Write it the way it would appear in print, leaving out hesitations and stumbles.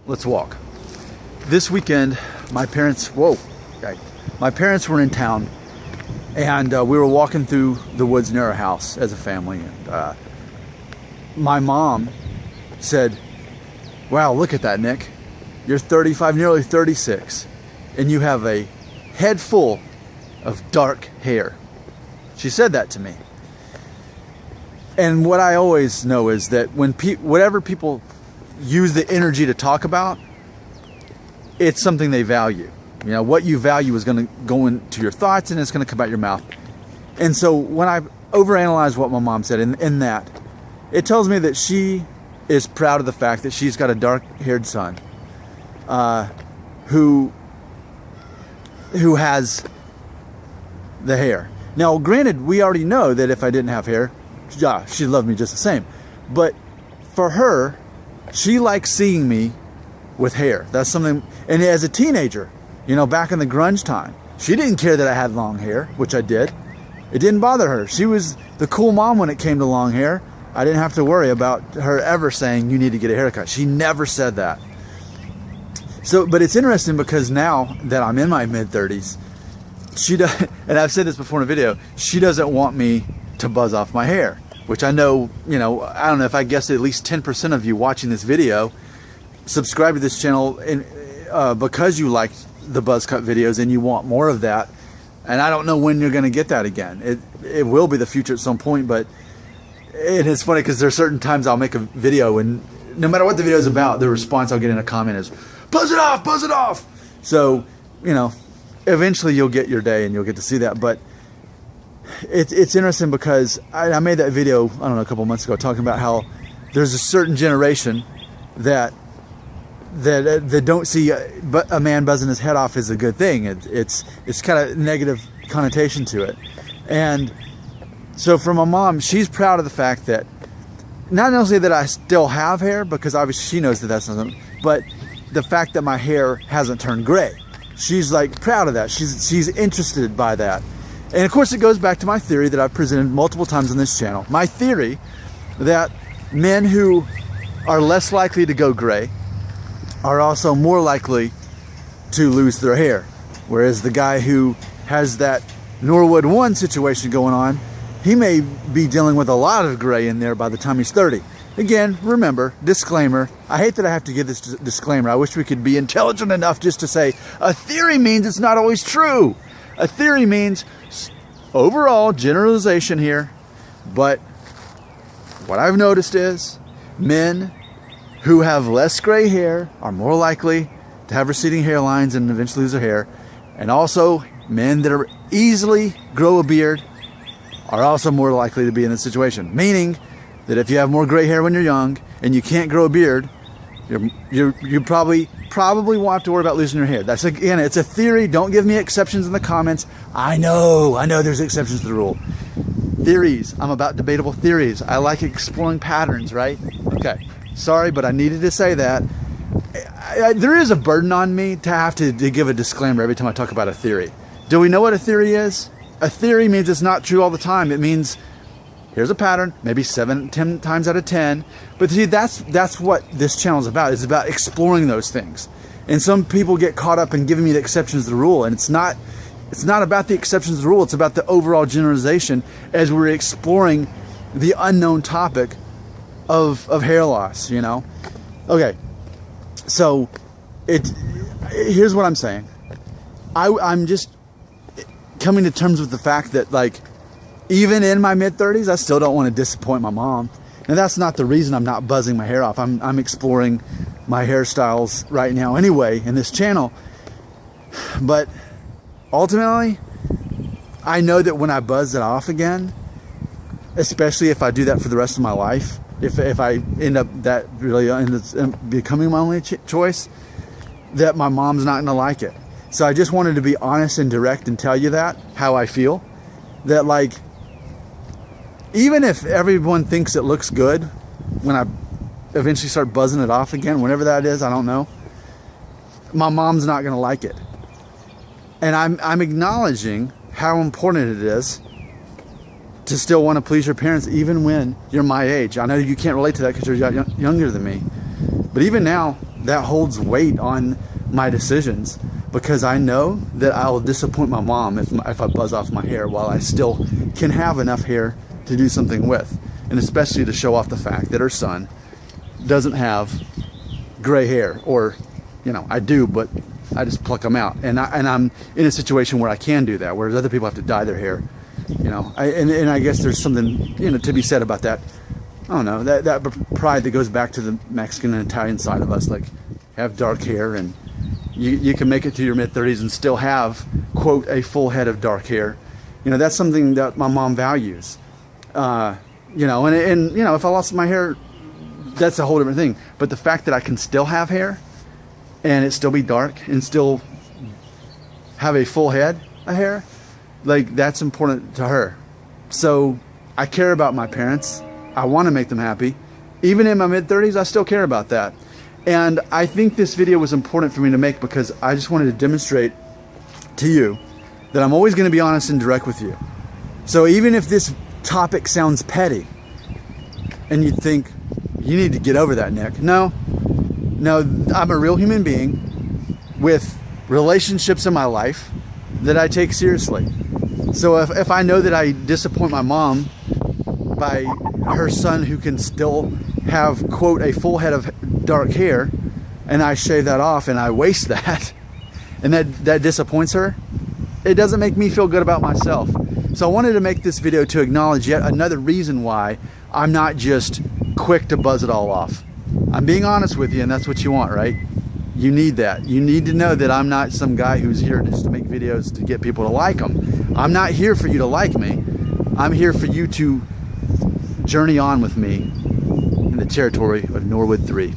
let's walk. This weekend, my parents were in town, and we were walking through the woods near our house as a family, and my mom said, "Wow, look at that, Nick. You're 35, nearly 36, and you have a head full of dark hair." She said that to me. And what I always know is that when whatever people use the energy to talk about, it's something they value. You know, what you value is going to go into your thoughts, and it's going to come out your mouth. And so when I overanalyze what my mom said in that, it tells me that she is proud of the fact that she's got a dark-haired son who has the hair. Now, granted, we already know that if I didn't have hair, yeah, she'd love me just the same. But for her, she likes seeing me with hair. That's something, and as a teenager, you know, back in the grunge time, she didn't care that I had long hair, which I did. It didn't bother her. She was the cool mom when it came to long hair. I didn't have to worry about her ever saying, "You need to get a haircut." She never said that. So, but it's interesting because now that I'm in my mid-30s, she does, and I've said this before in a video, she doesn't want me to buzz off my hair, which I know, you know, I don't know if I guessed at least 10% of you watching this video subscribe to this channel because you like the buzz cut videos and you want more of that. And I don't know when you're going to get that again. It will be the future at some point, but it's funny because there are certain times I'll make a video and no matter what the video is about, the response I'll get in a comment is, "Buzz it off, buzz it off." So, you know, eventually you'll get your day and you'll get to see that. But it's interesting because I made that video, I don't know, a couple months ago, talking about how there's a certain generation that don't see a man buzzing his head off as a good thing. It's kind of negative connotation to it. And so for my mom, she's proud of the fact that not only that I still have hair, because obviously she knows that that's not, but the fact that my hair hasn't turned gray. She's like proud of that. She's interested by that. And of course it goes back to my theory that I've presented multiple times on this channel. My theory that men who are less likely to go gray are also more likely to lose their hair. Whereas the guy who has that Norwood 1 situation going on, he may be dealing with a lot of gray in there by the time he's 30. Again, remember, disclaimer. I hate that I have to give this disclaimer. I wish we could be intelligent enough just to say, a theory means it's not always true. A theory means overall generalization here. But what I've noticed is men who have less gray hair are more likely to have receding hairlines and eventually lose their hair. And also, men that are easily grow a beard are also more likely to be in this situation. Meaning that if you have more gray hair when you're young and you can't grow a beard, you probably won't have to worry about losing your hair. That's, again, it's a theory. Don't give me exceptions in the comments. I know there's exceptions to the rule. Theories. I'm about debatable theories. I like exploring patterns, right? Okay. Sorry, but I needed to say that. There is a burden on me to have to give a disclaimer every time I talk about a theory. Do we know what a theory is? A theory means it's not true all the time. It means here's a pattern, maybe 7-10 times out of 10. But see, that's what this channel is about. It's about exploring those things. And some people get caught up in giving me the exceptions to the rule, and it's not about the exceptions to the rule. It's about the overall generalization as we're exploring the unknown topic of hair loss, you know? Okay, so here's what I'm saying. I'm just coming to terms with the fact that, like, even in my mid-30s, I still don't want to disappoint my mom. And that's not the reason I'm not buzzing my hair off. I'm exploring my hairstyles right now anyway in this channel. But ultimately, I know that when I buzz it off again, especially if I do that for the rest of my life, if I end up that really ends up becoming my only choice, that my mom's not going to like it. So I just wanted to be honest and direct and tell you that, how I feel. That, like, even if everyone thinks it looks good when I eventually start buzzing it off again, whenever that is, I don't know, my mom's not going to like it. And I'm acknowledging how important it is to still want to please your parents even when you're my age. I know you can't relate to that because you're younger than me. But even now, that holds weight on my decisions, because I know that I'll disappoint my mom if I buzz off my hair while I still can have enough hair to do something with, and especially to show off the fact that her son doesn't have gray hair, or, you know, I do, but I just pluck them out, and I'm in a situation where I can do that, whereas other people have to dye their hair, you know. And I guess there's something, you know, to be said about that. I don't know, that pride that goes back to the Mexican and Italian side of us, like, have dark hair, and you can make it to your mid-30s and still have, quote, a full head of dark hair. You know, that's something that my mom values. You know, and you know, if I lost my hair, that's a whole different thing. But the fact that I can still have hair, and it still be dark, and still have a full head of hair, like, that's important to her. So I care about my parents. I want to make them happy. Even in my mid-30s, I still care about that. And I think this video was important for me to make, because I just wanted to demonstrate to you that I'm always going to be honest and direct with you. So even if this topic sounds petty and you think, you need to get over that, Nick. No, I'm a real human being with relationships in my life that I take seriously. So if I know that I disappoint my mom by her son, who can still have, quote, a full head of dark hair, and I shave that off and I waste that, and that disappoints her, it doesn't make me feel good about myself. So I wanted to make this video to acknowledge yet another reason why I'm not just quick to buzz it all off. I'm being honest with you, and that's what you want, right? You need that. You need to know that I'm not some guy who's here just to make videos to get people to like them. I'm not here for you to like me. I'm here for you to journey on with me in the territory of Norwood 3.